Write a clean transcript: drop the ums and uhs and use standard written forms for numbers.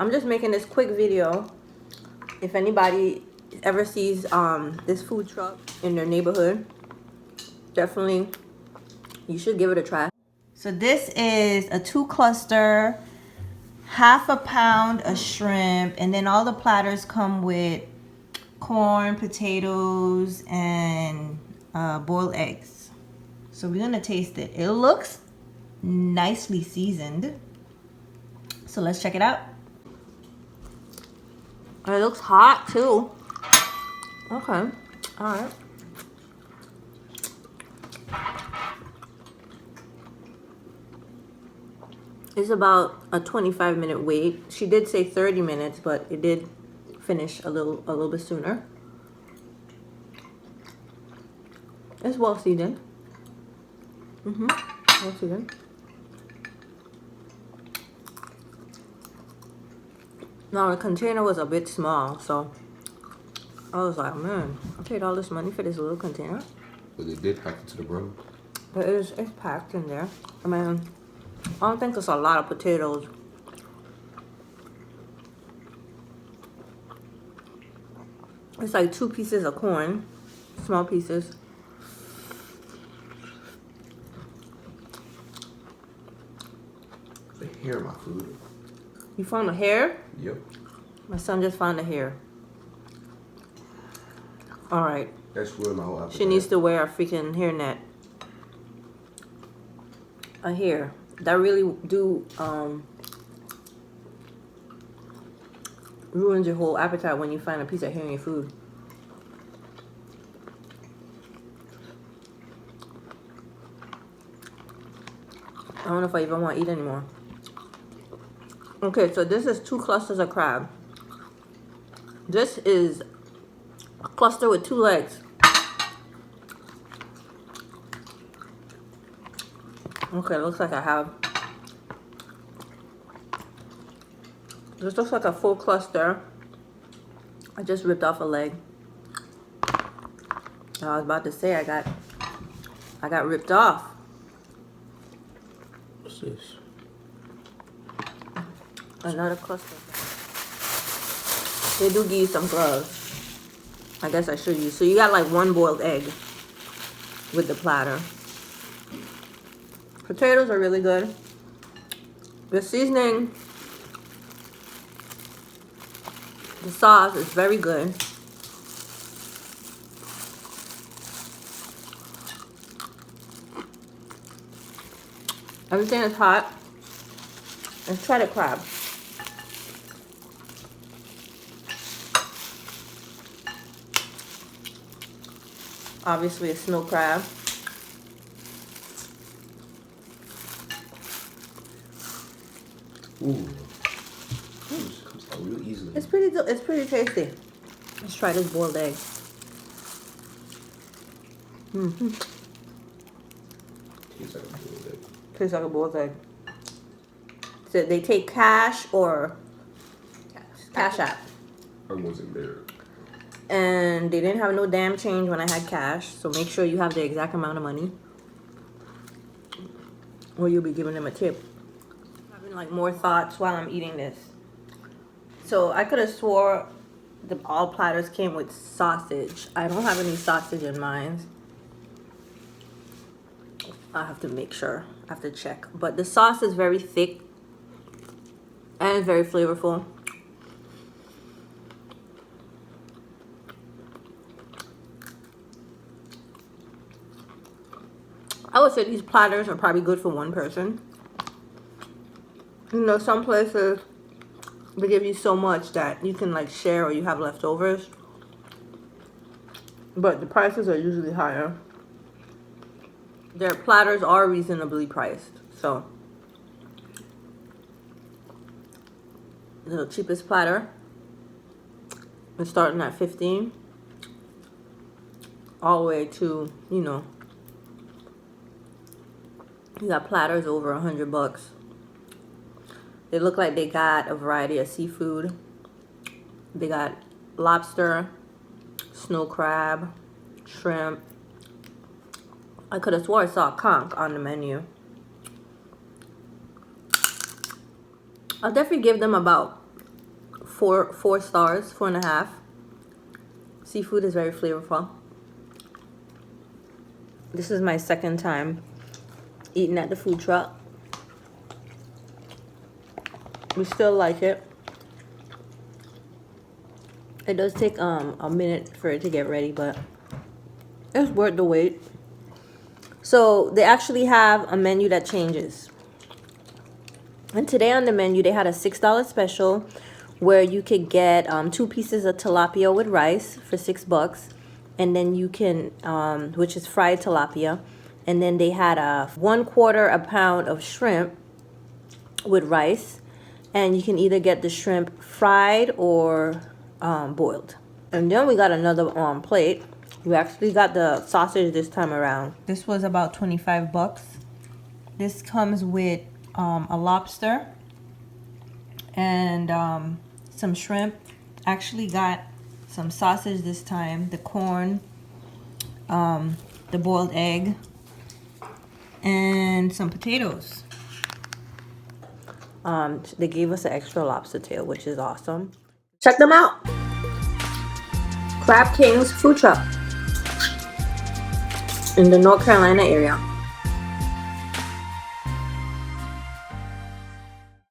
I'm just making this quick video. If anybody ever sees this food truck in their neighborhood, definitely you should give it a try. So this is a 2 cluster, half a pound of shrimp, and then all the platters come with corn, potatoes, and boiled eggs. So we're gonna taste it. It looks nicely seasoned. So let's check it out. It looks hot too. Okay, all right. It's about a 25-minute wait. She did say 30 minutes, but it did finish a little bit sooner. It's well seasoned. Well seasoned. Now the container was a bit small, so I was like, man, I paid all this money for this little container. But they did pack it to the brim. But it's packed in there. I mean, I don't think it's a lot of potatoes. It's like 2 pieces of corn, small pieces. The hair of my food. You found a hair? Yep. My son just found a hair. All right. That's ruined my whole appetite. She needs to wear a freaking hairnet. A hair. That really do ruins your whole appetite when you find a piece of hair in your food. I don't know if I even want to eat anymore. Okay, so this is 2 clusters of crab. This is a cluster with 2 legs. Okay, looks like I have. This looks like a full cluster. I just ripped off a leg. I was about to say I got ripped off. What's this? Another cluster. They do give you some gloves. I guess I should use. So you got like 1 boiled egg with the platter. Potatoes are really good. The seasoning, the sauce is very good. Everything is hot. Let's try the crab. Obviously a snow crab. Ooh. This comes out real easily. It's pretty tasty. Let's try this boiled egg. Tastes like a boiled egg. Tastes like a boiled egg. So they take cash or cash app. I wasn't there. And they didn't have no damn change when I had cash. So make sure you have the exact amount of money, or you'll be giving them a tip. I'm having like more thoughts while I'm eating this. So I could have swore all platters came with sausage. I don't have any sausage in mine. I have to make sure. I have to check. But the sauce is very thick and very flavorful. I would say these platters are probably good for 1 person. You know, some places they give you so much that you can like share or you have leftovers. But the prices are usually higher. Their platters are reasonably priced. So the cheapest platter is starting at $15 all the way to, you know, you got platters over $100. They look like they got a variety of seafood. They got lobster, snow crab, shrimp. I could have swore I saw a conch on the menu. I'll definitely give them about 4 stars, 4.5. Seafood is very flavorful. This is my second time eating at the food truck. We still like it. It does take a minute for it to get ready, but it's worth the wait. So they actually have a menu that changes. And today on the menu, they had a $6 special where you could get 2 pieces of tilapia with rice for $6. And then you can, which is fried tilapia. And then they had a 1/4 pound of shrimp with rice. And you can either get the shrimp fried or boiled. And then we got another plate. We actually got the sausage this time around. This was about $25. This comes with a lobster and some shrimp. Actually got some sausage this time, the corn, the boiled egg, and some potatoes. They gave us an extra lobster tail, which is awesome. Check them out. Krab Kingz Food Truck in the North Carolina area.